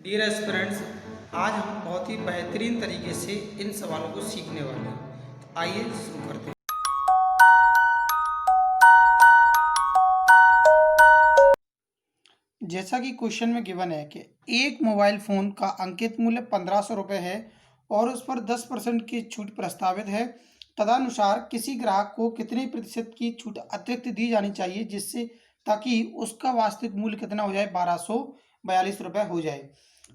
Dear aspirants, आज हम बहुत ही बेहतरीन तरीके से इन सवालों को सीखने वाले हैं। तो आइए शुरू करते हैं। जैसा कि क्वेश्चन में गिवन है कि एक मोबाइल फ़ोन का अंकित मूल्य 1500 रुपये है और उस पर 10% की छूट प्रस्तावित है। तदनुसार किसी ग्राहक को कितने प्रतिशत की छूट अतिरिक्त दी जानी चाहिए जिससे ताकि उसका वास्तविक मूल्य कितना हो जाए, 1242 रुपये हो जाए।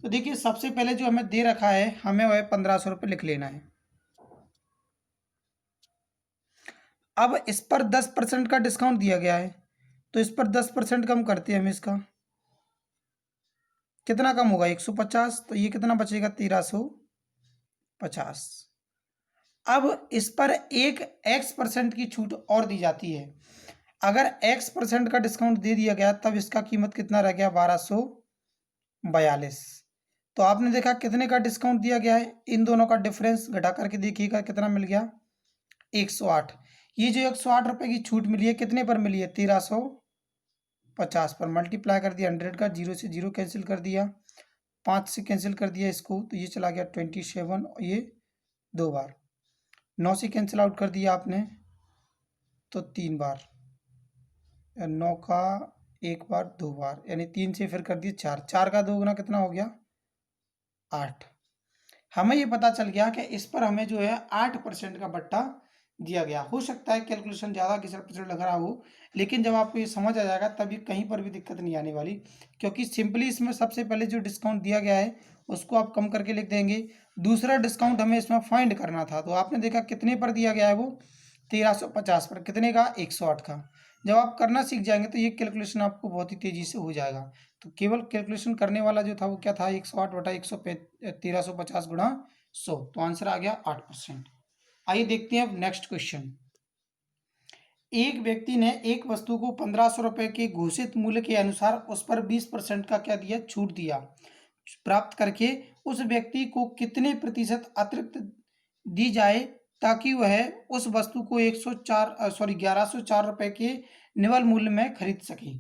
तो देखिए, सबसे पहले जो हमें दे रखा है, हमें वह 1500 रुपये लिख लेना है। अब इस पर 10% का डिस्काउंट दिया गया है, तो इस पर 10% कम करते हैं हम। इसका कितना कम होगा, 150, तो ये कितना बचेगा, 1350। अब इस पर एक x% की छूट और दी जाती है। अगर x% का डिस्काउंट दे दिया गया तब इसका कीमत कितना रह गया, 1242। तो आपने देखा कितने का डिस्काउंट दिया गया है, इन दोनों का डिफरेंस घटा करके देखिएगा कितना मिल गया, 108। ये जो 108 रुपये की छूट मिली है कितने पर मिली है, 1350 पर। मल्टीप्लाई कर दिया 100 का, 0 से 0 कैंसिल कर दिया, 5 से कैंसिल कर दिया इसको, तो ये चला गया 27, और ये 2 बार, 9 से कैंसिल आउट कर दिया आपने तो 3 बार, 9 का 1 बार 2 बार, यानी 3 से फिर कर दिए 4, 4 का 2 गुना कितना हो गया, 8। हमें ये पता चल गया कि इस पर हमें जो है 8% का बट्टा दिया गया। हो सकता है कैलकुलेशन ज़्यादा किसी परसेंट लग रहा हो, लेकिन जब आपको ये समझ आ जाएगा तभी कहीं पर भी दिक्कत नहीं आने वाली, क्योंकि सिंपली इसमें सबसे पहले जो डिस्काउंट दिया गया है उसको आप कम करके लिख देंगे। दूसरा डिस्काउंट हमें इसमें फाइंड करना था, तो आपने देखा कितने पर दिया गया है, वो 1350 पर। कितने का, 108 का। जब आप करना सीख जाएंगे तो ये कैलकुलेशन आपको बहुत ही तेज़ी से हो जाएगा। तो केवल कैलकुलेशन करने वाला जो था वो क्या था, 108 बटा 1350 गुणा 100, तो आंसर आ गया 8%। आइए देखते हैं अब नेक्स्ट क्वेश्चन। एक व्यक्ति ने एक वस्तु को 1500 रुपये के घोषित मूल्य के अनुसार उस पर 20% का क्या दिया, छूट दिया। प्राप्त करके उस व्यक्ति को कितने प्रतिशत अतिरिक्त दी जाए ताकि वह उस वस्तु को 1104 रुपये के निवल मूल्य में खरीद सके।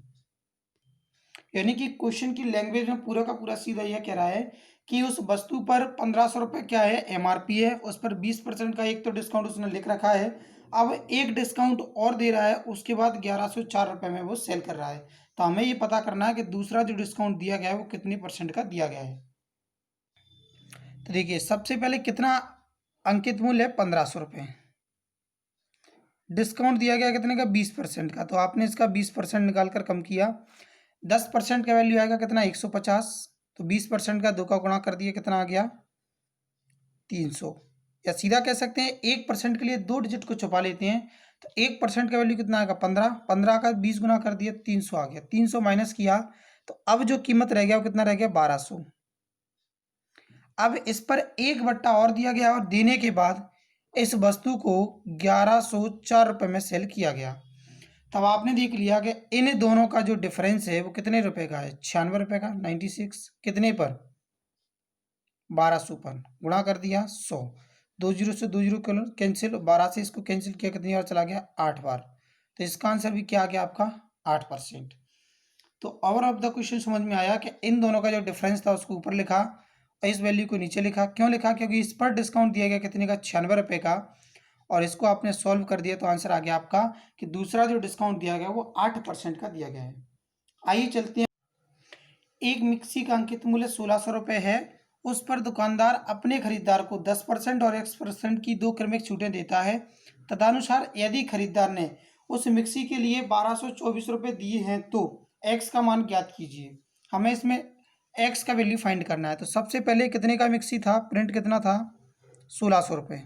यानी कि क्वेश्चन की लैंग्वेज में पूरा का पूरा सीधा यह कह रहा है कि उस वस्तु पर 1500 रुपये क्या है, एमआरपी है, उस पर 20% का एक तो डिस्काउंट उसने लिख रखा है, अब एक डिस्काउंट और दे रहा है, उसके बाद 1104 रुपये में वो सेल कर रहा है। तो हमें ये पता करना है कि दूसरा जो डिस्काउंट दिया गया है वो कितने परसेंट का दिया गया है। तो देखिए, सबसे पहले कितना अंकित मूल्य है, 1500 रुपये। डिस्काउंट दिया गया कितने का, 20% का, तो आपने इसका 20% निकाल कर कम किया। 10% का वैल्यू आएगा कितना, 150, तो 20% का 2 का गुणा कर दिया, कितना आ गया, 300। या सीधा कह सकते हैं 1% के लिए 2 डिजिट को छुपा लेते हैं, तो 1% का वैल्यू कितना आएगा, 15, 15 का 20 गुना कर दिया, 300 आ गया। 300 माइनस किया तो अब जो कीमत रह गया वो कितना रह गया, 1200। अब इस पर 1 बट्टा और दिया गया और देने के बाद इस वस्तु को 1104 रुपये में सेल किया गया। तब आपने देख लिया कि इन दोनों का जो डिफरेंस है वो कितने रुपए का है, 96 रुपये का, 96। कितने पर, 1200 पर। गुणा कर दिया 100, 2 जीरो से 2 जीरो कैंसिल, 12 से इसको कैंसिल किया, कितनी बार चला गया, 8 बार। तो इसका आंसर भी क्या आ गया आपका, 8%। तो ओवर ऑफ द क्वेश्चन समझ में आया कि इन दोनों का जो डिफरेंस था उसको ऊपर लिखा और इस वैल्यू को नीचे लिखा। क्यों लिखा, क्योंकि इस पर डिस्काउंट दिया गया कितने का, 96 रुपये का, और इसको आपने सॉल्व कर दिया तो आंसर आ गया आपका कि दूसरा जो डिस्काउंट दिया गया वो 8% का दिया गया है। आइए चलते हैं। एक मिक्सी का अंकित मूल्य 1600 रुपये है, उस पर दुकानदार अपने खरीदार को 10% और x% की 2 क्रमिक छूटें देता है। तदनुसार यदि खरीदार ने उस मिक्सी के लिए 1224 रुपये दिए हैं तो x का मान ज्ञात कीजिए। हमें इसमें x का वैल्यू फाइंड करना है। तो सबसे पहले कितने का मिक्सी था, प्रिंट कितना था, 1600 रुपये।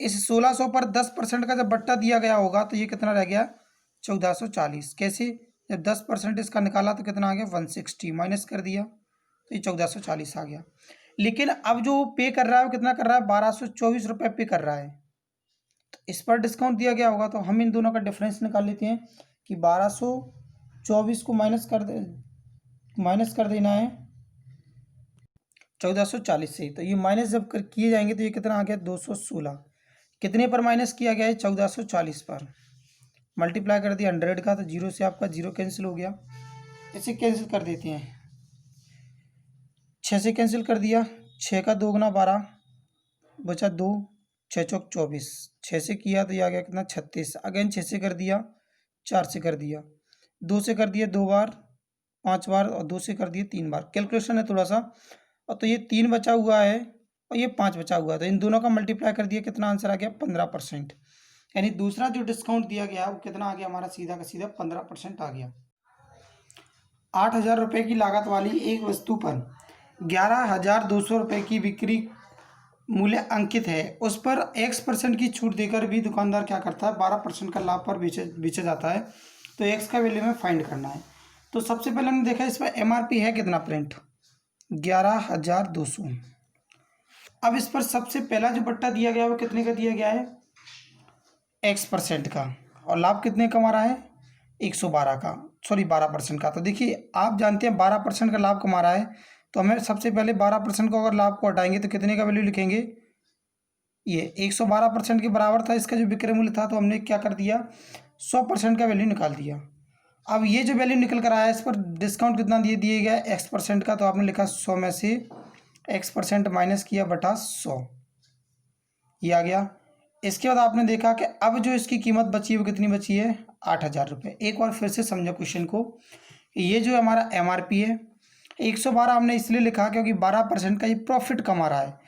इस 1600 पर 10% का जब बट्टा दिया गया होगा तो ये कितना रह गया, 1440। कैसे, जब 10% इसका निकाला तो कितना आ गया, 160, माइनस कर दिया तो ये 1440 आ गया। लेकिन अब जो पे कर रहा है वो कितना कर रहा है, 1224 रुपये पे कर रहा है। तो इस पर डिस्काउंट दिया गया होगा तो हम इन दोनों का डिफरेंस निकाल लेते हैं कि 1224 को माइनस कर देना है 1440 से। तो ये माइनस जब किए जाएंगे तो ये कितना आ गया, 216। कितने पर माइनस किया गया है, 1440 पर। मल्टीप्लाई कर दिया 100 का, तो 0 से आपका 0 कैंसिल हो गया। इसे कैंसिल कर देते हैं, 6 से कैंसिल कर दिया, 6 का 2 गुना 12 बचा 2, 6 चौक 24, 6 से किया तो ये आ गया कितना 36। अगेन 6 से कर दिया, 4 से कर दिया, 2 से कर दिया 2 बार, 5 बार, और 2 से कर दिए 3 बार। कैलकुलेशन है थोड़ा सा, और तो ये 3 बचा हुआ है और ये 5 बचा हुआ है, तो इन दोनों का मल्टीप्लाई कर दिया, कितना आंसर आ गया 15%। यानी दूसरा जो डिस्काउंट दिया गया वो कितना आ गया हमारा, सीधा का सीधा 15% आ गया। 8,000 रुपये की लागत वाली एक वस्तु पर 11,200 रुपये की बिक्री मूल्य अंकित है, उस पर X% की छूट देकर भी दुकानदार क्या करता है, 12% का लाभ पर बेचा जाता है। तो X का वैल्यू में फाइंड करना है। तो सबसे पहले हमने देखा इस पर MRP है कितना प्रिंट, 11,200। अब इस पर सबसे पहला जो बट्टा दिया गया है वो कितने का दिया गया है, X% का, और लाभ कितने कमा रहा है, 112 का, सॉरी 12% का। तो देखिए आप जानते हैं 12% का लाभ कमा रहा है, तो हमें सबसे पहले 12% को अगर लाभ को हटाएंगे तो कितने का वैल्यू लिखेंगे, ये 112% के बराबर था इसका जो विक्रय मूल्य था, तो हमने क्या कर दिया 100% का वैल्यू निकाल दिया। अब ये जो वैल्यू निकल कर आया इस पर डिस्काउंट कितना दिए गया X% का, तो आपने लिखा 100 में से X% माइनस किया बटा 100, ये आ गया। इसके बाद आपने देखा कि अब जो इसकी कीमत बची है वो कितनी बची है, 8,000 रुपये। एक बार फिर से समझो क्वेश्चन को, ये जो हमारा MRP है 112 हमने इसलिए लिखा क्योंकि 12% का ये प्रॉफिट कमा रहा है।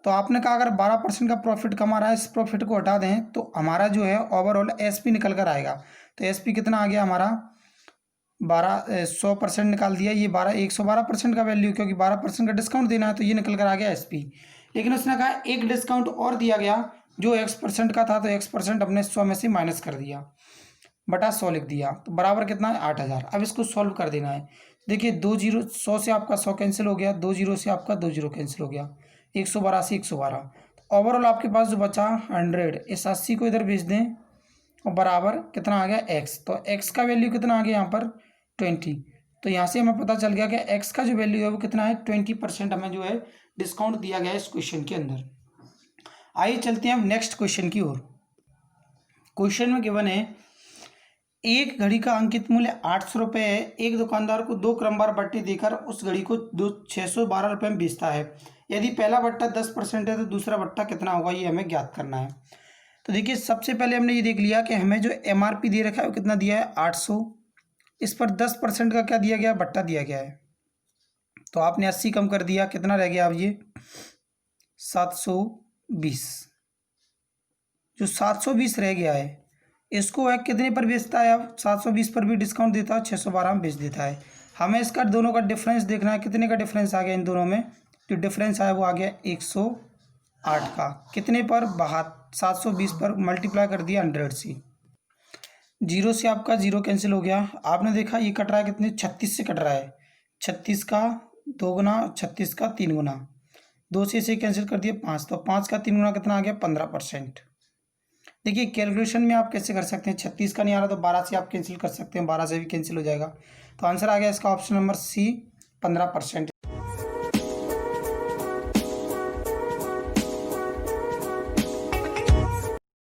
तो आपने कहा अगर 12% का प्रॉफिट कमा रहा है, इस प्रॉफिट को हटा दें तो हमारा जो है ओवरऑल SP निकल कर आएगा। तो SP कितना आ गया हमारा 100% निकाल दिया, ये 112% का वैल्यू, क्योंकि 12% का डिस्काउंट देना है तो ये निकल कर आ गया SP। लेकिन उसने कहा एक डिस्काउंट और दिया गया जो X% का था, तो X% अपने 100 में से माइनस कर दिया बटा 100 लिख दिया, तो बराबर कितना है 8,000। अब इसको सॉल्व कर देना है। देखिए 2 जीरो, 100 से आपका 100 कैंसिल हो गया, 2 जीरो से आपका 2 जीरो कैंसिल हो गया, 112 से 112, ओवरऑल आपके पास जो बचा 100, इस 80 को इधर भेज दें और बराबर कितना आ गया X। तो X का वैल्यू कितना आ गया यहाँ पर 20। तो यहाँ से हमें पता चल गया कि X का जो वैल्यू है वो कितना है 20% हमें जो है डिस्काउंट दिया गया है इस क्वेश्चन के अंदर। आइए चलते हैं हम नेक्स्ट क्वेश्चन की ओर। क्वेश्चन में गिवन है एक घड़ी का अंकित मूल्य 800 रुपये है, एक दुकानदार को 2 क्रमवार बट्टे देकर उस घड़ी को 612 रुपये में बेचता है। यदि पहला बट्टा 10% है तो दूसरा बट्टा कितना होगा, ये हमें ज्ञात करना है। तो देखिए सबसे पहले हमने ये देख लिया कि हमें जो MRP दे रखा है वो कितना दिया है 800, इस पर 10% का क्या दिया गया, बट्टा दिया गया है। तो आपने 80 कम कर दिया, कितना रह गया अब ये 720। जो 720 रह गया है इसको वह कितने पर बेचता है, अब 720 पर भी डिस्काउंट देता है, 612 में बेच देता है। हमें इसका दोनों का डिफरेंस देखना है, कितने का डिफरेंस आ गया इन दोनों में, जो डिफरेंस आया वो आ गया 108 का, कितने पर 720 पर मल्टीप्लाई कर दिया 100 से, 0 से आपका 0 कैंसिल हो गया। आपने देखा ये कट रहा है कितने, 36 से कट रहा है, 36 का 2 गुना, 36 का 3 गुना, 2 से इसे कैंसिल कर दिया 5, तो 5 का 3 गुना कितना आ गया 15%। देखिए कैलकुलेशन में आप कैसे कर सकते हैं, 36 का नहीं आ रहा तो 12 से आप कैंसिल कर सकते हैं, 12 से भी कैंसिल हो जाएगा। तो आंसर आ गया इसका ऑप्शन नंबर C 15%।